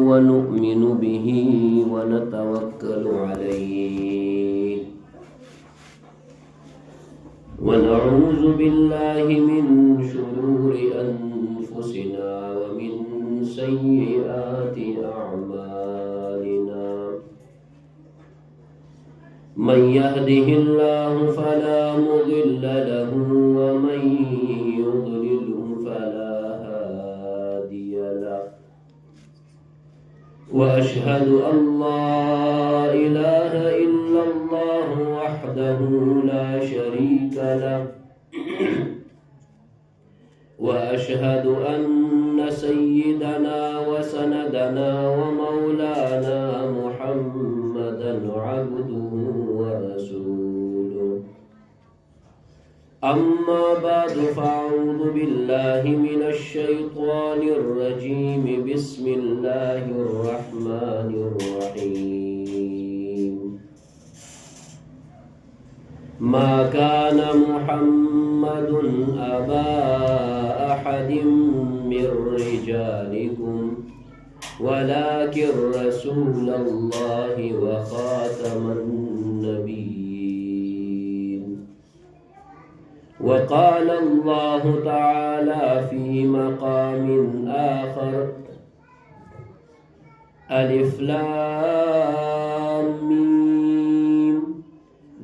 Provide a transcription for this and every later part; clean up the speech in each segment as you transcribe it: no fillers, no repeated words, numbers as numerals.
ونؤمن به ونتوكل عليه ونعوذ بالله من شرور أنفسنا ومن سيئات أعمالنا من يهده الله فلا مضل له ومن يضلل فلا هادي له وأشهد أن لا إله إلا الله وحده لا شريك له وأشهد أن سيدنا وسندنا ومولانا محمدا عبده ورسوله أما بعد فأعوذ بالله من الشيطان الرجيم بسم الله الرحمن الرحيم ما كان محمد أبا أحد من رجالكم ولكن رسول الله وخاتم النبيين وقال الله تعالى في مقام آخر ألف لام ميم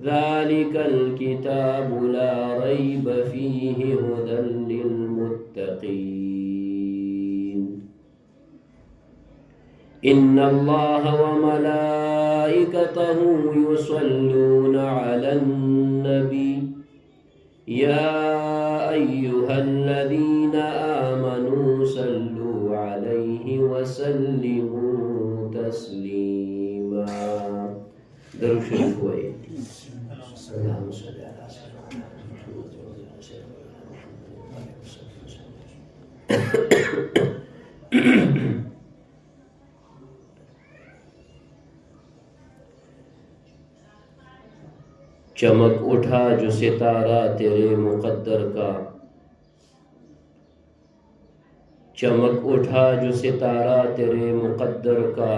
ذلك الكتاب لا ريب فيه هدى للمتقين إن الله وملائكته يصلون على النبي يا أيها الذين آمنوا صلوا عليه وسلموا تسليما درود شریف ہوئے اللهم صل على سيدنا محمد. چمک اٹھا جو ستارہ تیرے مقدر کا چمک اٹھا جو ستارہ تیرے مقدر کا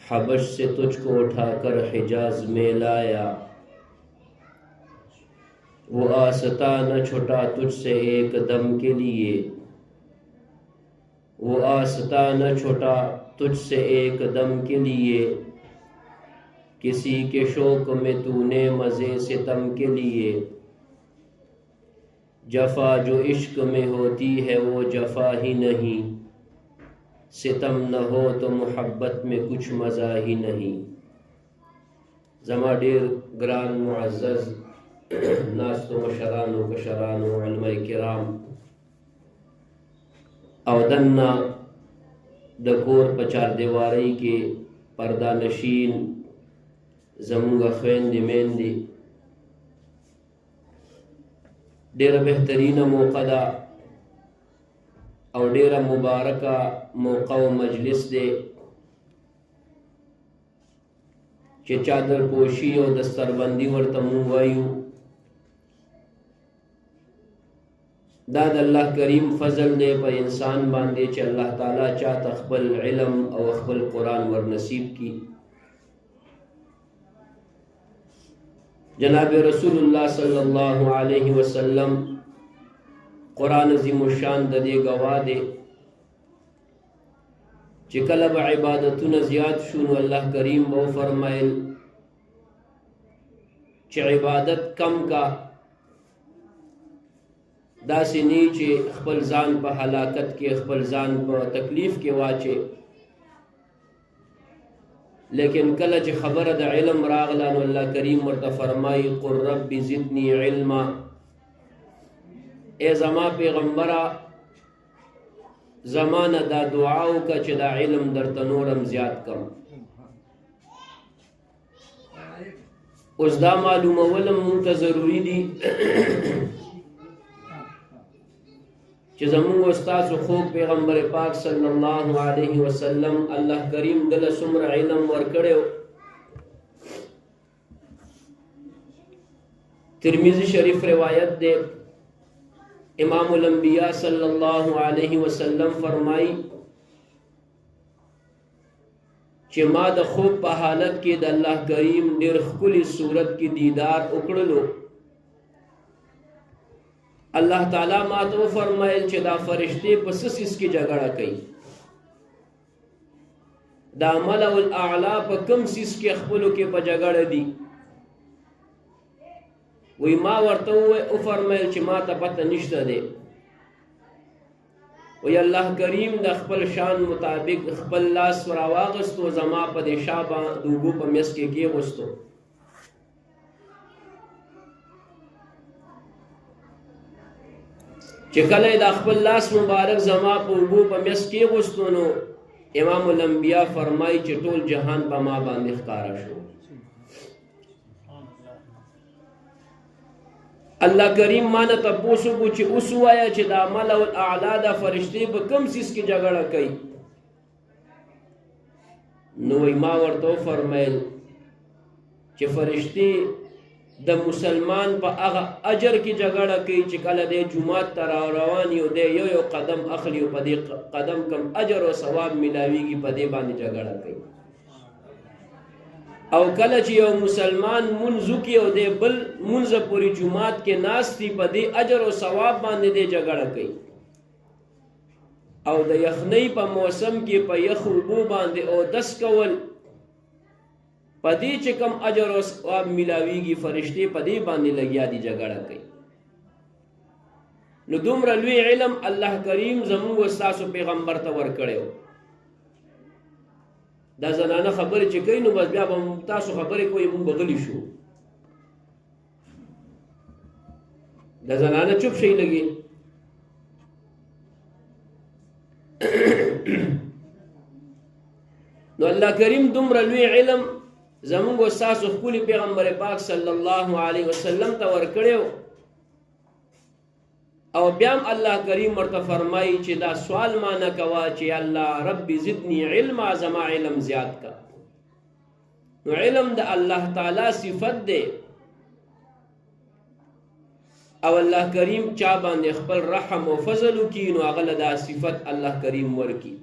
حبش سے تجھ کو اٹھا کر حجاز میں لایا وہ آستہ نہ چھٹا تجھ سے ایک دم کے لیے وہ آستہ نہ چھٹا تجھ سے ایک دم کے لیے کسی کے شوق میں تو نے مزے ستم کے لیے جفا جو عشق میں ہوتی ہے وہ جفا ہی نہیں ستم نہ ہو تو محبت میں کچھ مزہ ہی نہیں. زما ډیر گران معزز ناستو مشرانو کشرانو علماء کرام او دننا د کور په چاردیوارۍ کې پرده نشین زمونږ خویندې میندې ډیره بهترینه موقع ده او ډیره مبارکه موقع او مجلس دی چې چادر پوشي او دستربندي ورته مونږ وایو. دا د الله کریم فضل دی په انسان باندې چې الله تعالی چاته خپل علم او خپل قرآن ور نصیب کی. جناب رسول اللہ صلی اللہ علیہ وسلم قرآن عظیم الشان د دې گواہ دی چې کله به عبادتونه زیات شو نو الله کریم به فرمایل چې عبادت کم کا داسې نه چې خپل ځان په هلاکت کې خپل ځان په تکلیف کې واچي لیکن کله چې خبره د علم راغله نو الله کریم ورته فرمایي قل رب زدنی علما اے زما پیغمبره زمانه دا دعا وکړه چې دا علم درته نورم زیات کم. اوس دا معلومولم مونږ ته ضروري دي چې زمونږ استاد خوږ پیغمبر پاک صلی الله علیه وسلم الله کریم دل څومره علم ورکړو. ترمذی شریف روایت دے امام الانبیاء صلی اللہ علیہ وسلم فرمائی چې ما د خوب په حالت کې د الله کریم ډېر ښکلي صورت کې دیدار وکړلو. الله تعالی ما ته وفرمایل چې دا فرشتې په څه څیز کې جګړه کوي، دا ملأ الاعلی په کوم څیز کې خپلو کې په جګړه دي. وی ما ورته وفرمایل چې ما ته پته نشته دی. وی الله کریم د خپل شان مطابق خپل لاس راواغستو، زما په دې شا د اوبو په میس کې کېغوستو. چې کله د خپل لاس مبارک زما په اوبو په میس کېغوستو، نو امام الانبیاء فرمایي چې ټول جهان په ما باندې ښکاره شو. الله کریم مانه تپوس وکړو چې اوس ووایه چې دا ملأ الاعلی دا فرشتې په کوم څیز کې جګړه کوي. نو ما ورته وفرمیل چې فرشتې د مسلمان په هغه اجر کې جګړه کوي چې کله دی جومات ته روان یو دی یو قدم اخلي او په دې قدم کم اجر او ثواب ملاویږي، په دې باندې جګړه کوي. او کله چې یو مسلمان منځ وکړي او دی بل منځ پورې جومات کې ناست وي، په دې اجر او ثواب باندې دی جګړه کوي. او د یخنۍ په موسم کې په یخ اوبو باندې اودس کول، په دې چې کم اجر او ثواب ملاویږي، فرشتې په دې باندې لګیا دي جګړه کوي. نو دومره لوی علم الله کریم زموږ ستاسو پیغمبر ته ورکړی. دا زنانه خبرې چې کوي نو بس بیا به تاسو خبرې کوئ، موږ به غلي شو. دا زنانه چوپ شئ لګي. نو الله کریم دومره لوی علم زموږ ستاسو ښکلي پیغمبر پاک صلی الله علیه وسلم ته ورکړی. او بیا هم الله کریم ورته فرمایي چې دا سوال ما نه کوه چې الله رب زدنی علما، زما علم زیات کا. نو علم د الله تعالی صفت دی، او الله کریم چا باندې خپل رحم او فضل وکړي نو هغه له دا صفت الله کریم ورکړي.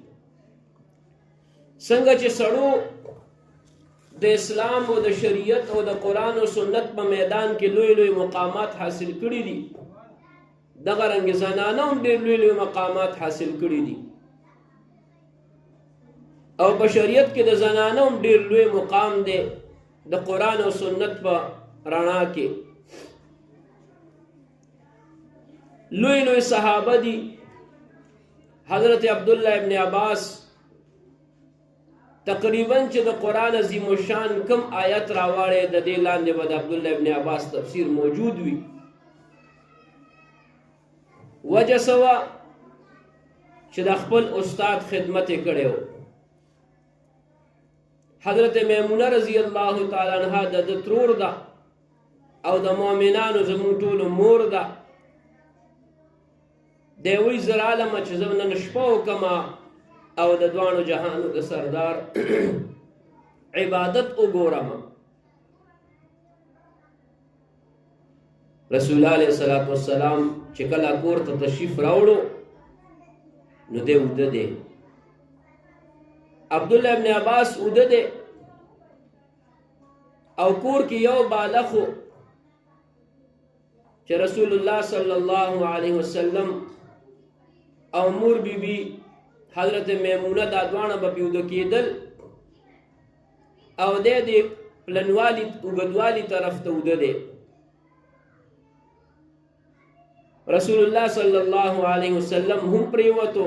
څنګه چې سړو د اسلام او د شریعت او د قرآن او سنت په میدان کې لوی لوی مقامات حاصل کړي دي، دغه رنګ زنانه هم ډېر لوی لوی مقامات حاصل کړي دي. او په شریعت کې د زنانه هم ډېر لوی مقام دی د قرآن او سنت په رڼا کې. لوی لوی صحابه دي. حضرت عبدالله ابن عباس تقریبا چې د قرآن عظیم الشان کم آیت راواړی، د دې لاندې به د عبدالله ابن عباس تفسیر موجود وي. وجه سوا چې د خپل استاد خدمت یې کړی و. حضرت میمونه رضی الله تعالی عنها د ترور ده او د مؤمنانو زموږ ټولو مور ده. دی وایي زه رالمه چې زه نن شپه وکړمه او د دواړو جهانو د سردار عبادت وګورم. رسول الله علیه الصلاۃ والسلام چې کله کور ته تشریف راوړو نو دی اوده دی. عبدالله ابن عباس اوده دی او کور کې یو بالغ چې رسول الله صلی الله علیه وسلم او مور بیبي حضرت میمونه دا دواړه به پیوده کېدل او دی د پلنوالي اوږدوالي طرف ته اوده دی. رسول الله صلی الله علیه وسلم هم پریوتو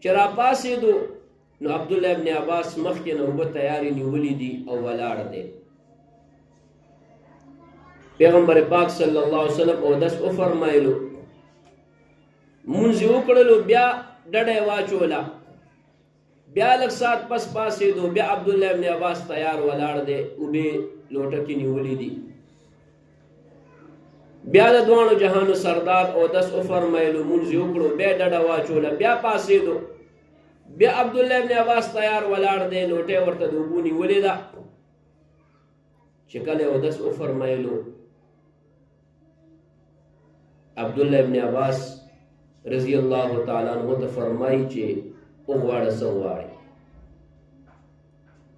چې را پاسېدو نو عبدالله ابن عباس مخکې نه اوبه تیارې نیولې دي او ولاړ دی. پیغمبر پاک صلی الله علیه وسلم اودس وفرمایلو، مونځ یې وکړلو، بیا ډډه یې واچوله، بیا لږ ساعت پس پاسېدو، بیا عبدالله ابن عباس تیار ولاړ دی، اوبې لوټه کې نیولې دي. بیا د دواړو جهانو سردار اودس وفرمایلو، مونځ یې وکړو، بیا ډډه واچوله، بیا پاسېدو، بیا عبدالله ابن عباس تیار ولاړ دی، لوټه ورته د اوبو نیولې ده. چې کله اودس وفرمایلو عبدالله ابن عباس رضی الله تعالی عنہ ته فرمایي چې وغواړه څه غواړې.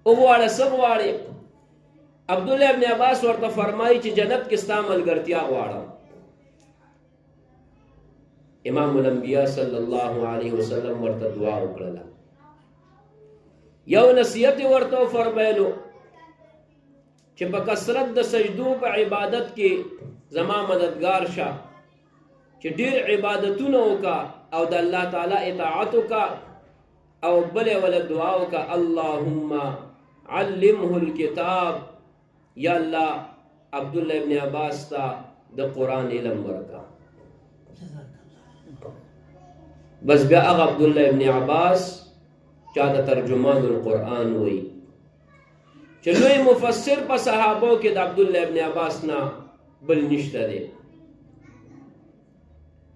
وغواړه څه غواړې؟ عبدالله ابن عباس ورته فرمایي چې جنت کې ستا ملګرتیا غواړم. امام الانبیاء صلی الله علیه وسلم ورته دعا وکړله. یو نصیحت ورته فرمایلو چې په کثرت د سجدو په عبادت کې زما مددگار شه، چې ډیر عبادتونه وکا او د الله تعالی اطاعت وکا، او بل ول دعا وکا اللهم علمه الكتاب، یا الله عبدالله ابن عباس تا د قرآن علم ورکا. بس بیا هغه عبدالله ابن عباس چاته ترجمان القرآن وی، چې لوی مفسر په صحابو کې د عبدالله ابن عباس نه بل نشته دی.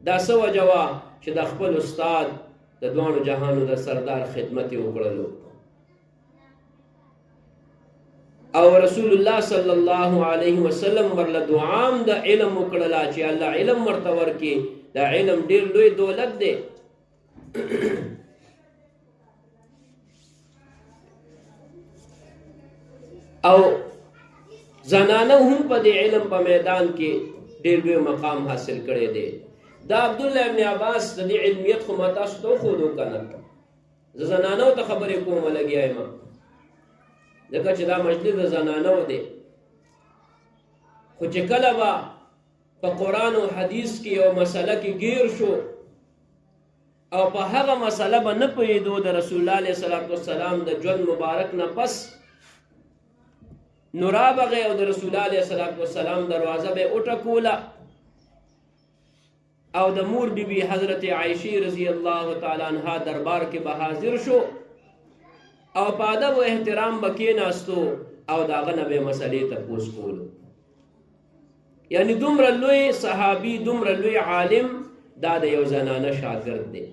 دا څه وجه وه چې د خپل استاد د دوانو جهانو د سردار خدمت یې وکړلو، او رسول الله صلی الله علیه وسلم ورله دعام د علم وکړله چې الله علم ورته ورکړي. دا علم ډیر لوی دولت دی. او زنانه هم په دې علم په میدان کې ډیر لوی مقام حاصل کړی دی. دا عبدالله ابن عباس د دې علمیت خو ما تاسو ته وښودو که نه؟ زه زنانو ته خبرې کومه لګیا یم، ځکه چې دا مجلس د زنانو دی. خو چې کله به په قرآن او حدیث کې یو مسله کې گیر شو او په هغه مسله به نه پوهېدو د رسول الله علیه صلات وسلام د ژوند مبارک نه پس، نو رابغې او د رسول الله علیه صلات وسلام دروازه به یې وټکوله او د مور بیبي حضرت عائشې رضی الله تعالی عنها دربار کې به حاضر شو او په ادب و احترام به کېناستو او د هغه نه به یې مسلې تپوس کولو. یعنی دومره لوی صحابي، دومره لوی عالم، دا د یو زنانه شاګرد دی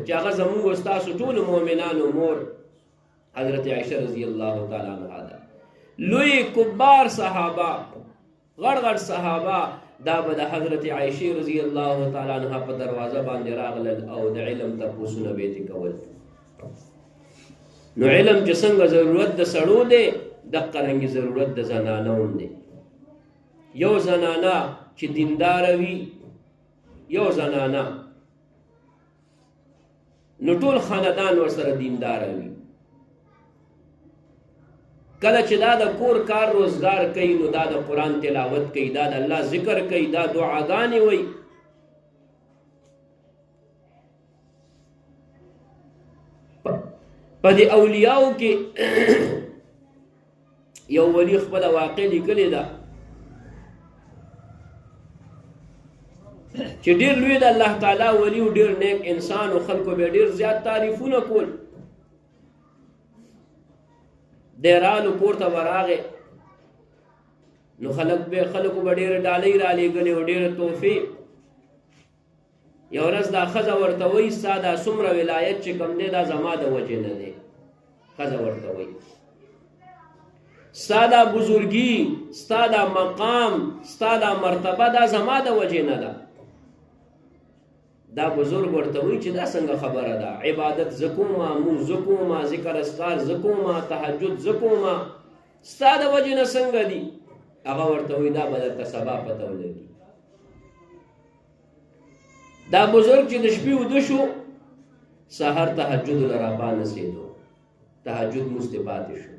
چې هغه زموږ او ستاسو ټولو مؤمنانو مور حضرت عائشہ رضی الله تعالی عنها ده. لوی کبار صحابه، غړ غړ صحابه، دا به د حضرت عائشہ رضی الله تعالی عنها په دروازه باندې راغلل او د علم تپوسونه به یې کول. نو علم چې څنګه ضرورت د سړو دی، دقه رنګې ضرورت د زنانه هم دی. یو زنانه چې دینداره وي، یو زنانه، نو ټول خاندان ورسره دینداره وي. کله چې دا د کور کار روزګار کوي، نو دا د قرآن تلاوت کوي، دا د الله ذکر کوي، دا دعاګانې وي. په دې اولیاو کې یو ولی خپله واقع لیکلې ده چې ډېر لوی د الله تعالی ولی او ډېر نیک انسان او خلکو به ډېر زیات تعریفونه کول. دی رالو کور ته به راغې، نو خلکو به ډېرې ډالۍ رالیږلې او ډېرې تحفې. یو ورځ دا ښځه ورته وایي ستا دا څومره ولایت چې کوم دی دا زما د وجې نه دی. ښځه ورته وایي ستا دا بزرګي، ستا دا مقام، ستا دا مرتبه دا زما د وجې نه ده. دا بزرگ ورته وایي چې دا څنګه خبره ده؟ عبادت زه کومه، مونځ زه کومه، ذکر اذکار زه کومه، تهجد زه کومه، ستا د وجې نه څنګه دي؟ هغه ورته وایي دا به درته سبا پته ولګي. دا بزرگ چې د شپې وده شو، سحر تهجد له رابانسېدو، تهجد مونځ ته پاتې شو.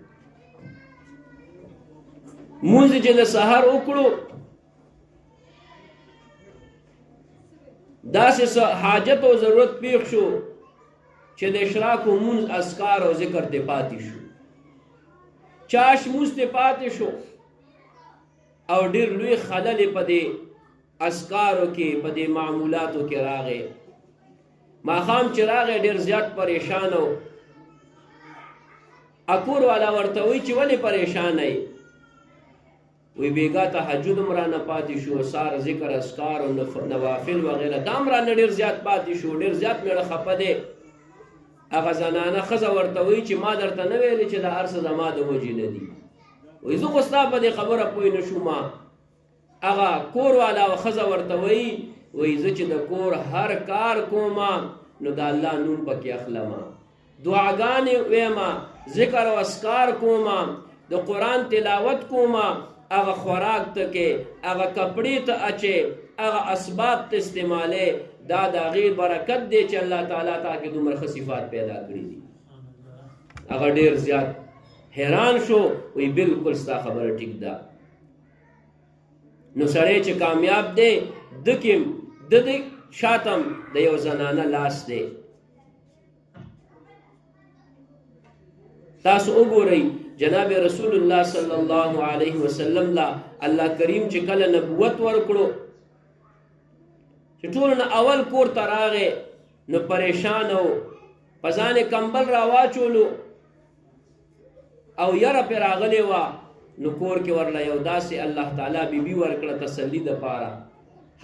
مونځ چې د سحر وکړو، داسې حاجت او ضرورت پیښ شو چې د اشراق و مونځ اذکار او ذکر ته پاتې شو. چاش مونځ ته پاتې شو او ډېر لوی خلل په دې اذکارو کې، په دې معمولاتو کې راغی. ماښام چې راغی ډېر زیات پریشان و. اکور والا ورته وایي چې ولې پریشانه یې؟ وی بیگا تهجد هم رانه پاتې شو، سار ذکر اذکار او نوافل وغیره دا هم رانه ډېر زیات پاتې شو، ډېر زیات مېړه خفه دی. هغه زنانه ښځه ورته وایي چې ما درته نه ویلې چې دا هر څه زما د وجې نه دي؟ وایي زه خو ستا په دې خبره پوه نه شوم. هغه کور والا ښځه ورته وایي زه چې د کور هر کار کوم نو د الله نوم پکې اخلم، دعاګانې ویما، ذکر او اسکار کوما، د قرآن تلاوت کوما، هغه خوراک ته کې، هغه کپړې ته اچې، هغه اسباب ته استعمالې، دا د هغې برکت دی چې الله تعالی تا کې دومره ښه صفات پیدا کړي دي. هغه ډېر زیات حیران شو، وی بالکل ستا خبره ټیک ده. نو سړی چې کامیاب دی، د کې د دې شاتم د یو زنانه لاس دی. تاسو وګورئ جناب رسول الله صلی الله علیه وسلم لا الله کریم چې کله نبوت ورکړو، چې ټول نه اول کور ته راغی نو پریشان و، په ځان یې کمبل راواچولو او یره پرې راغلې وه، نو کور کې ورله یو داسې الله تعالی بیبي ورکړه تسلي دپاره.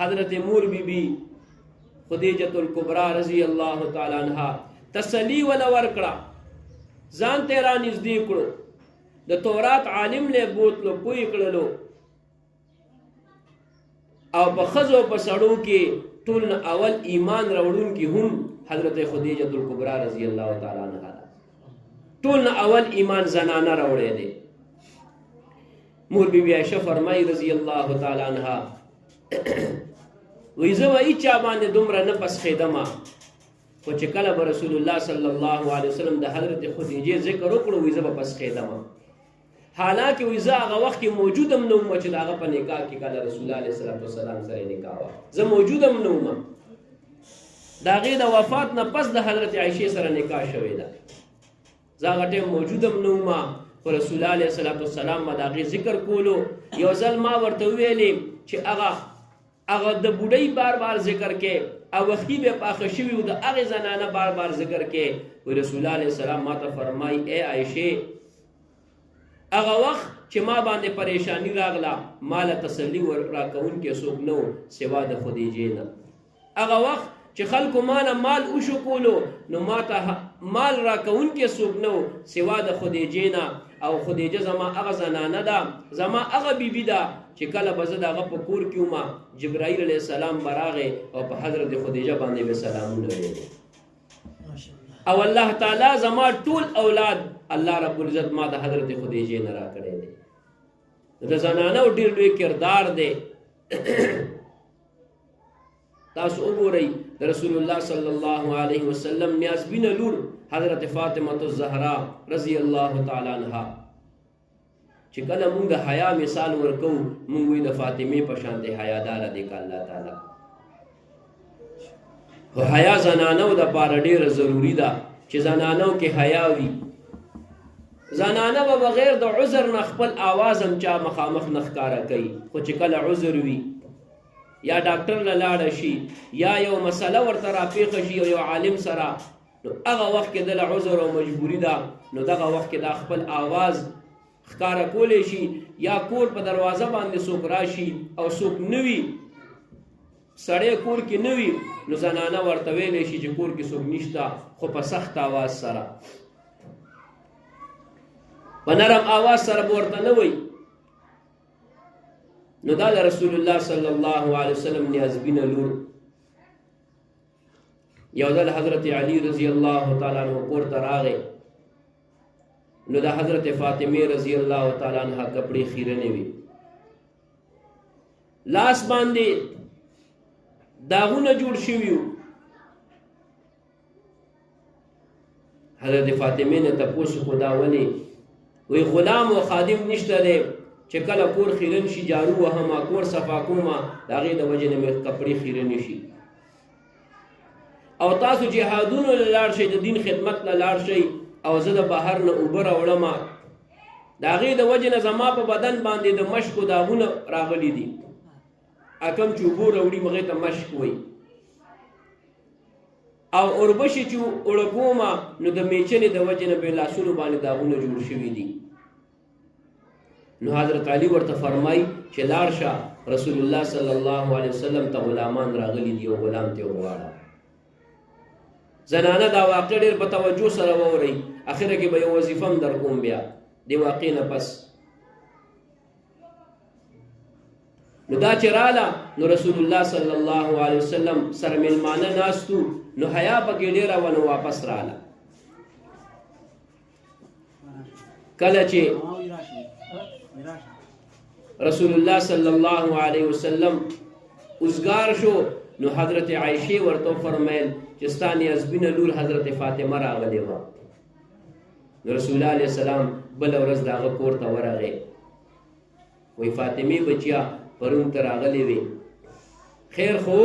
حضرت مور بیبي خدیجة الکبرا رضی الله تعالی عنها تسلی ولا ورکړه، ځان ته را نږدې کړو، د تورات عالم له بوتلو پوی کړلو، او په ښځو په سړو کې ټول نه اول ایمان راوړونکي هم حضرت خدیجة الکبرا رضی الله تعالی عنها ده. ټول نه اول ایمان زنانه راوړی دی. مور بیبي عایشه فرمایي رضی الله تعالی عنها، وی زه به هیچا باندې دومره نه پسخېدمه، خو چې کله به رسول الله صلی الله علیه وسلم د حضرت خدیجې ذکر وکړو، وی زه به پسخېدمه. حالانکه وی زه هغه وخت کې موجود هم نه وم چې د هغه په نکاح کې کله رسول الله علیه السلام سره نکاح وه، زه موجود هم نه وم. د هغې د وفات نه پس د حضرت عایشې سره نکاح شوې ده، زه هغه ټیم موجود هم نه وم، خو رسول الله علیه السلام به د هغې ذکر کولو. یو ځل ما ورته وویلې چې هغه د بوډۍ بار بار ذکر کې، او وختي به پاخه شوي و، د هغې زنانه بار بار ذکر کې. وی رسول الله علیه السلام ما ته فرمایي، ای عایشې، هغه وخت چې ما باندې پریشانی راغله، ماله تسلي راکوونکی څوک نه و سوا د خدیجې نه. هغه وخت چې خلکو مانه مال وشکولو، نو ما ته مال راکوونکی څوک نه و سوا د خدیجې نه. او خدیجه زما هغه زنانه ده، زما هغه بیبي ده چې کله به زه د هغه په کور کې وم، جبرائیل علیه السلام به راغی او په حضرت خدیجه باندې به سلامونه ویلې. او الله تعالی زما ټول اولاد الله رب العزت ما د حضرت خدیجې نه راکړی دی. د زنانو ډېر لوی کردار دی. تاسو وګورئ د رسول الله صلی الله علیه وسلم نیازبینه لور حضرت فاطمه الزهرا رضی الله تعالی عنها، چې کله مونږ د حیا مثال ورکو، مونږ وی د فاطمه په شان د حیاداره دی که الله تعالی. خو حیا زنانو د پاره ډیره ضروری ده چې زنانو کې حیا وي. زنانه به بغیر د عذر نه خپل آواز هم چا مخامخ نه ښکاره کوي، خو چې کله عذر وي یا ډاکټر له لاړه شي یا یو مسله ورته راپېښه شي یو عالم سره، نو هغه وخت کې دله عذر او مجبوري ده، نو دغه وخت کې دا خپل آواز ښکاره کولی شي. یا کور په دروازه باندې څوک راشي او څوک نه وي، سړی کور کې نه وي، نو زنانه ورته ویلی شي چې کور کې څوک نشته، خو په سخت آواز سره، په نرم آواز سره به ورته نه وي. نو دا د رسول الله صلی الله علیه وسلم نیازبینه لور. یو ځل حضرت علی رضی الله تعالی عنہ کور ته راغی، نو د حضرت فاطمه رضی الله تعالی عنها کپڑے خیرنې وي، لاس باندې داغونه جوړ شوي وو. حضرت فاطمه نه تپوس کو دا ولې؟ وی غلام او خادم نشته دی چې کله کور خیرن شي جارو وهمه، کور صفا کومه، د هغې د وجې نه مې کپړې خیرنې شي. او تاسو جهادونو له لاړ شئ، د دین خدمت له لاړ شئ، او زه د بهر نه اوبه راوړمه، د هغې د وجې نه زما په بدن باندې د مشکو داغونه راغلي دي. کم چې اوبه راوړي هغې ته مشک وایي. او اوربشې چې اوړه کومه، نو د میچنې د وجې نه به لاسونو باندې داغونه جوړ شوي دي. نو حضرت علی ورته فرمای چې لاړ شه، رسول الله صلی الله علیه وسلم ته غلامان راغلي دي او غلام ته وغواړه. زنانه دا واقع ډېر په توجه سره واورئ، اخره کې به یو وظیفه هم در کوم بیا د واقع نه پس. نو دا چې راله، نو رسول الله صلی الله علیه وسلم سره میلمانه ناستو، نو حیا پکې ډېره ونه واپس راله. کله چې رسول الله صلی الله علیه وسلم اوسګار شو نو حضرت عائشه ورته فرمایل چې ستاني ازبینه لور حضرت فاطمه راغلی و. رسول الله علیه السلام بل ورځ داغه کور ته ورغی، وی فاطمه بچیا پرون ته راغلی وی، خیر خو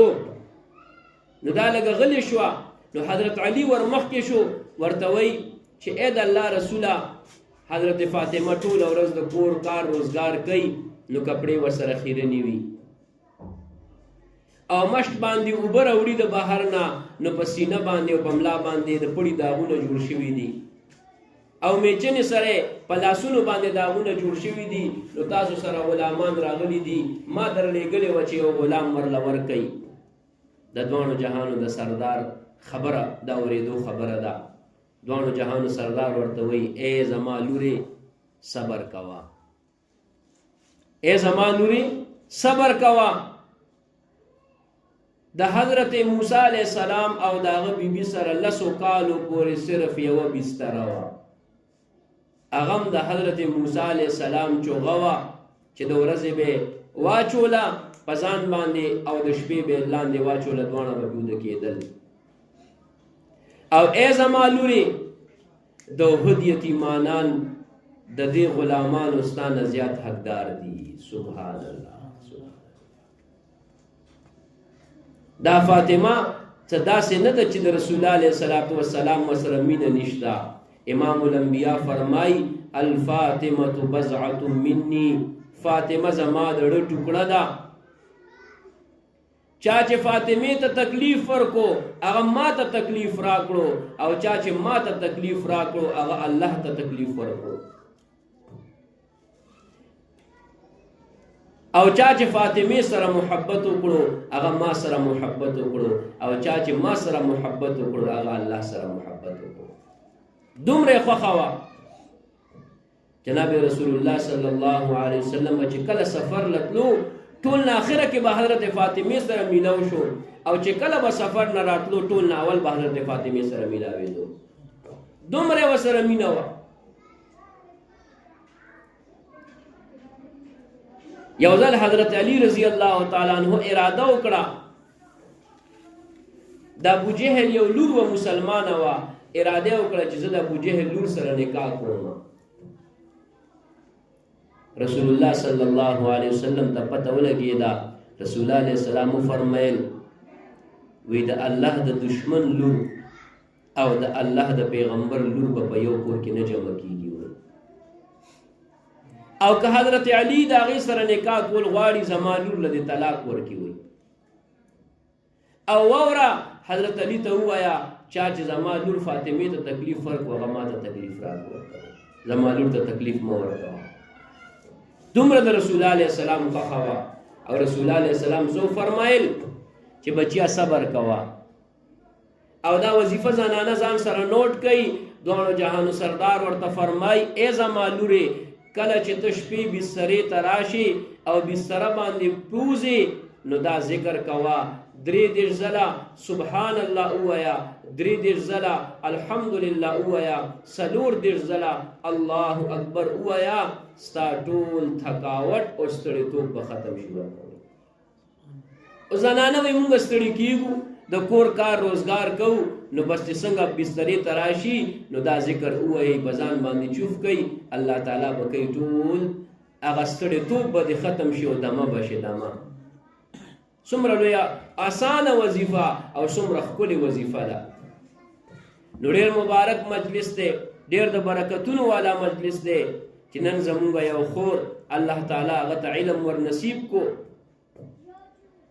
نو دا لږه غلی شوه. نو حضرت علی ور مخکې شو ورته وی چې اې د الله رسوله حضرت فاطمه ټوله ورځ د کور کار روزګار کوي نو کپړې ورسره خیرنې وي او مشت باندې اوبه راوړي د بهر نه، نو په سینه باندې او په ملا باندې د پړي داغونه جوړ شوي دي او میچنې سره په لاسونو باندې داغونه جوړ شوي دي. نو تاسو سره غلامان راغلي دي، ما درلېږلې وه چې یو غلام ورله ورکوي. د دواړو جهانو د سردار خبره دا اورېدو خبره ده. دواړو جهانو سردار ورته وایي ای زما لورې صبر کوه، ای زما لورې صبر کوه. د حضرت موسی علیه السلام او د هغه بیبي سره 10 کالو پورې صرف یوه بستره وه. هغه هم د حضرت موسی علیه السلام چوغه وه چې د ورځې به واچوله په ځان باندې او د شپې به لاندې واچوله، دواړه به بیده کېدل. او ای زما لورې د احد یتیمانان د دې غلامانو ستا نه زیات حقدار دي. سبحان الله. دا فاطمه څه داسې نه ده چې د رسول الله علیه السلام ورسره مینه نشته. امام الانبیاء فرمای الفاطمه بضعه مني، فاطمه زما د زړه ټوکړه ده. چا چې فاطمه ته تکلیف ورکو هغه ما ته تکلیف راکړو، او چا چې ما ته تکلیف راکړو هغه الله ته تکلیف ورکړو. او چا چې فاطمه سره محبت وکړو هغه ما سره محبت وکړو، او چا چې ما سره محبت وکړو هغه الله سره محبت وکړو. دومره خوښه وه جناب رسول الله صلی الله علیه وسلم چې کله سفر لتلو ټول نه اخره کې به حضرت فاطمه سره میلاو شو، او چې کله به سفر نه راتلو ټول نه اول به حضرت فاطمه سره میلاوېدو. دومره ورسره مینه وه. یو ځل حضرت علی رضی الله تعالی عنہ اراده وکړه، د ابو جهل یو لور و مسلمانه وه، اراده وکړه چې زه د ابو جهل لور سره نکاح کوم. رسول الله صلی الله علیه وسلم ته پته ولګېده. رسول الله علیه السلام فرمایل وی د الله د دشمن لور او د الله د پیغمبر لور به په یو کور کې نه جمع کیږي. او که حضرت علی د هغې سره نکاح کول غواړي زما لور له دې طلاق ورکړي وي. او واوره حضرت علی ته ووایه چا چې زما لور فاطمې ته تکلیف ورکړو هغه ما ته تکلیف راکړه، زما لور ته تکلیف مه ورکوه. دومره د رسول الله علیه السلام خوښه وه. او رسول الله علیه السلام زو فرمایل چې بچیا صبر کوه، او دا وظیفه زنانه ځان سره نوٹ کوي. دواړو جهانو سردار ورته فرمای ای زما لورې کله چې ته شپې بسترې ته راشي او بستره باندې پروزې نو دا ذکر کوه 33 ځله سبحان الله ووایه، 33 ځله الحمدلله ووایه، 34 ځله الله اکبر ووایه. ستا ټول تھکاوټ او ستړیتوب به ختم شي. زنانه وایي موږ ستړي کېږو، د کور کار روزګار کوو، نو بس چې څنګه بسترې ته راشي نو دا ذکر ووایي، په ځان باندې چوف کوي، الله تعالی به کوي ټول هغه ستړیتوب به دې ختم شي او دمه به شي. دمه څومره لویه اسانه وظیفه او څومره ښکلې وظیفه ده. نو ډېر مبارک مجلس دی، ډېر د برکتونو والا مجلس دی چې نن زمونږ یو خور الله تعالی هغه ته علم ور نصیب کو،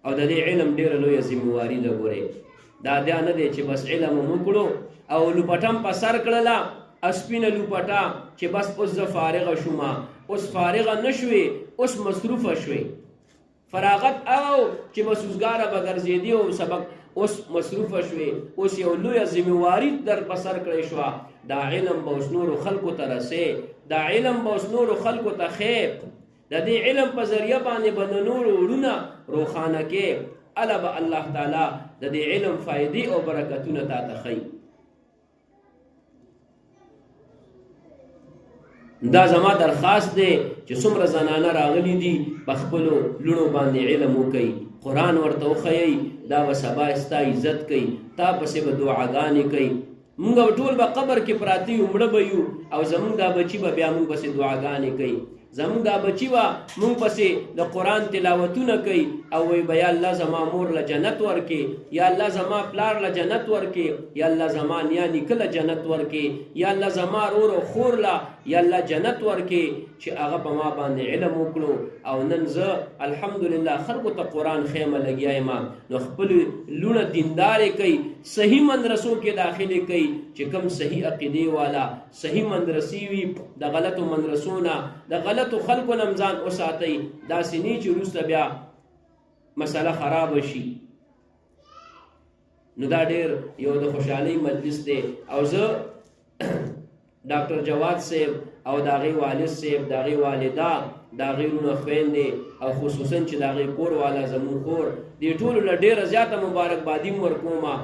او د دې علم ډېره لویه ذمهواري ده. ګورې دا نه دی چې بس علم مو وکړو او لوپټم په سر کړله، اسپینه لوپټه چې بس اوس زه فارغه شومه. اوس فارغه نه شوې، اوس مصروفه شوې. فراغت او چې بس اوسګاره به ګرځېدې او سبق اوس مصروفه شوې، اوس یو لویه ذمهواري در په سر کړی شوه. دا علم به اوس نورو خلکو ته رسې، دا علم به اوس نورو خلکو ته خیب، د دې علم په ذریعه باندې به د نورو وړونه روښانه کې. اله به الله تعالی د دې علم فایدې او برکتونه تا ته ښیي. دا زما درخواست دی چې څومره زنانه راغلي دي په خپلو لوڼو باندې علم وکوي، قرآن ورته وښیئ، دا به سبا ستا عزت کوي، تا پسې به دعاګانې کوي. مونږ ټول به قبر کې پراته یو، مړه به یو، او زمونږ دا بچي به بیا مونږ پسې دعاګانې کوي، زمونږ دا بچي به مونږ پسې د قرآن تلاوتونه کوي او وایي به یا الله زما مور له جنت ورکې، یا الله زما پلار له جنت ورکې، یا الله زما نیا نیکه له جنت ورکې، یا الله زما رور او خور له یا الله جنت ورکې چې هغه په ما باندې علم وکړو. او نن زه الحمدلله خلکو ته قرآن خیمه لګیا یم، نو خپل لونه دیندارې کوي، صحیح مدرسو کې داخلې کوي چې کوم صحیح عقیدې والا صحیح مدرسې وي، د غلطو مدرسو نه د غلطو خلکو نه ځان وساتئ، داسې نه چې وروسته بیا مسله خراب شي. نو دا ډېر یو د خوشحالۍ مجلس دی. او زه ډاکټر جواد صاحب او د هغې والد صاحب، د هغې والده، د هغې وروڼه خویندې او خصوصا چې د هغې کور والا زموږ کور، دې ټولو له ډېره زیاته مبارکبادي م ورکومه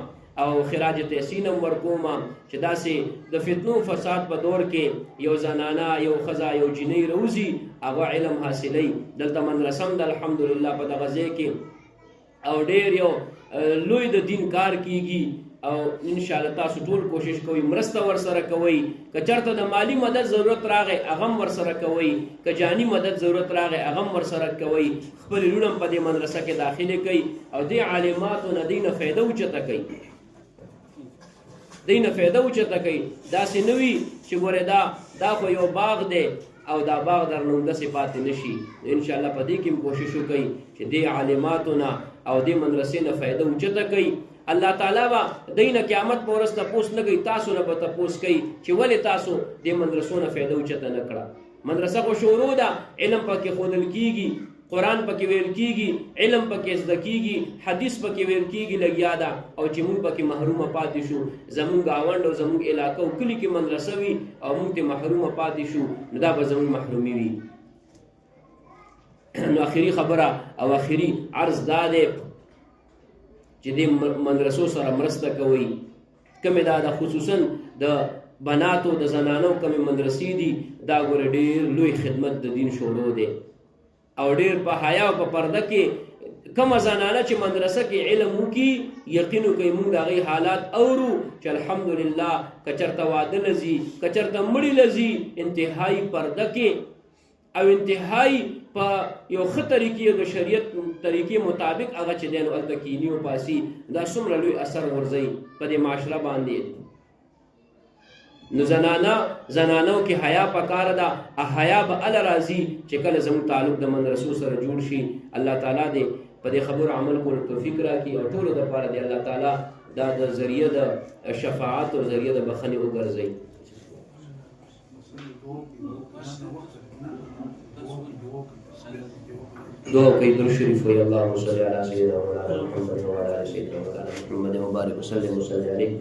او خراج تحسین هم ورکومه چې داسې د فتنو فساد په دور کې یو زنانه، یو ښځه، یو جنۍ روزي، هغه علم حاصلوي. دلته مدرسه هم د الحمدلله په دغه ځای کې او ډېر یو لوی د دین کار کیږي. او انشاءالله تاسو ټول کوشش کوئ مرسته ورسره کوئ، که چېرته د مالی مدد ضرورت راغی هغه هم ورسره کوئ، که جاني مدد ضرورت راغی هغه هم ورسره کوئ. خپل لوڼه هم په دې مدرسه کې داخلې کوئ او دې عالماتو نه دوی نه فایده اوچته کوئ، دوی نه فایده اوچته کوئ. داسې نه وي چې ګورې دا خو یو باغ دی او دا باغ در نه همداسې پاتې نه شي. انشاءالله په دې کې هم کوشش وکئ چې دې عالماتو نه او دې مدرسې نه فایده اوچته کوئ. الله تعالی به دوی نه قیامت په ورځ تپوس نه کوي، تاسو نه به تپوس کوي چې ولې تاسو دې مدرسو نه فایده اوچته نه کړه. مدرسه خو شروع ده، علم پکې ښودل کېږي، قرآن پکې ویل کېږي، علم پکې زده کېږي، حدیث پکې ویل کېږي لګیا ده. او چې موږ پکې محرومه پاتې شو، زموږ ګاونډ او زموږ علاقه او کلي کې مدرسه وي او موږ ته محرومه پاتې شو، نو دا به زموږ محرومي وي. نو آخري خبره او آخري عرض دا دی چې دې مدرسو سره مرسته کوئ. کومې دا خصوصا د بناتو د زنانو کومې مدرسې دي، دا ګوره ډېر لوی خدمت د دین شروع دی. او ډېر په حیا او په پرده کې کومه زنانه چې مدرسه کې علم وکړي، یقین وکړئ موږ د هغې حالات اورو چې الحمدلله که چېرته واده لځي، که چېرته مړي لځي، انتهایي پرده کې او انتهایي په یو ښه طریقې د شریعت طریقې مطابق هغه چې دی نو هلته کیني او پاسي، دا څومره لوی اثر غورځوي په دې معاشره باندې. نو زنانو کې حیا پکار ده، حیا به هله راځي چې کله زموږ تعلق د مدرسو سره جوړ شي. الله تعالی دې په دې خبرو عمل کولو توفیق راکړي او ټولو دپاره دې الله تعالی دا د ذریعه د شفاعت او ذریعه د بخښنې وګرځوي. دعا کوي درود شریف وایي اللهم صل علی سیدنا مولانا محمد وعلى آل سیدنا مولانا محمد وبارک وسلم وصلی علیه.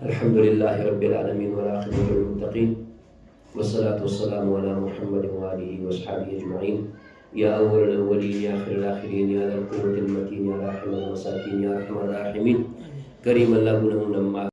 الحمد لله رب العالمين والعاقبة للمتقين والصلاة والسلام على محمد وآله وأصحابه أجمعين. يا أول الأولين يا آخر الآخرين يا ذا القوة المتين يا راحم المساكين يا أرحم الراحمين كريم الله نما